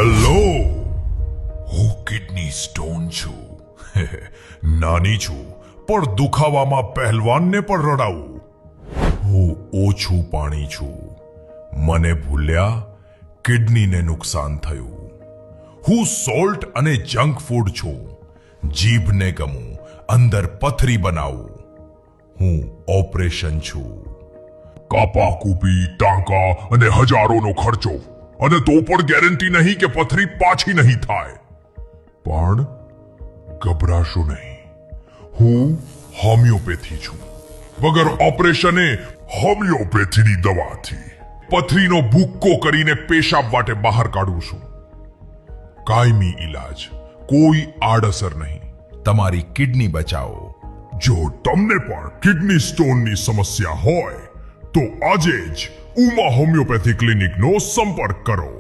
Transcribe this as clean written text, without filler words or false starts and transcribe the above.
Hello, હું kidney stone છું. નાની છું પણ દુખાવામાં પહેલવાનને પણ રડાવું. હું ઓછું પાણી છું. મને ભૂલ્યા, કિડનીને નુકસાન થયું. હું સોલ્ટ અને જંક ફૂડ છું. જીભને ગમું, અંદર પથરી બનાવું. હું ઓપરેશન છું. કાપા કૂપી, ટાંકા અને હજારોનો ખર્ચો, અને તો પણ ગેરંટી નહીં કે પથરી પાછી નહીં થાય. પણ ગભરાશો નહીં, હું હોમિયોપેથી છું. વગર ઓપરેશને હોમિયોપેથીની દવાથી પથરીનો ભૂક્કો કરીને પેશાબ વાટે બહાર કાઢું છું. કાયમી ઈલાજ, કોઈ આડઅસર નહીં. તમારી કિડની બચાવો. જો તમને પણ કિડની સ્ટોનની સમસ્યા હોય તો આજે જ ઉમા હોમિયોપેથી ક્લિનિકનો સંપર્ક કરો.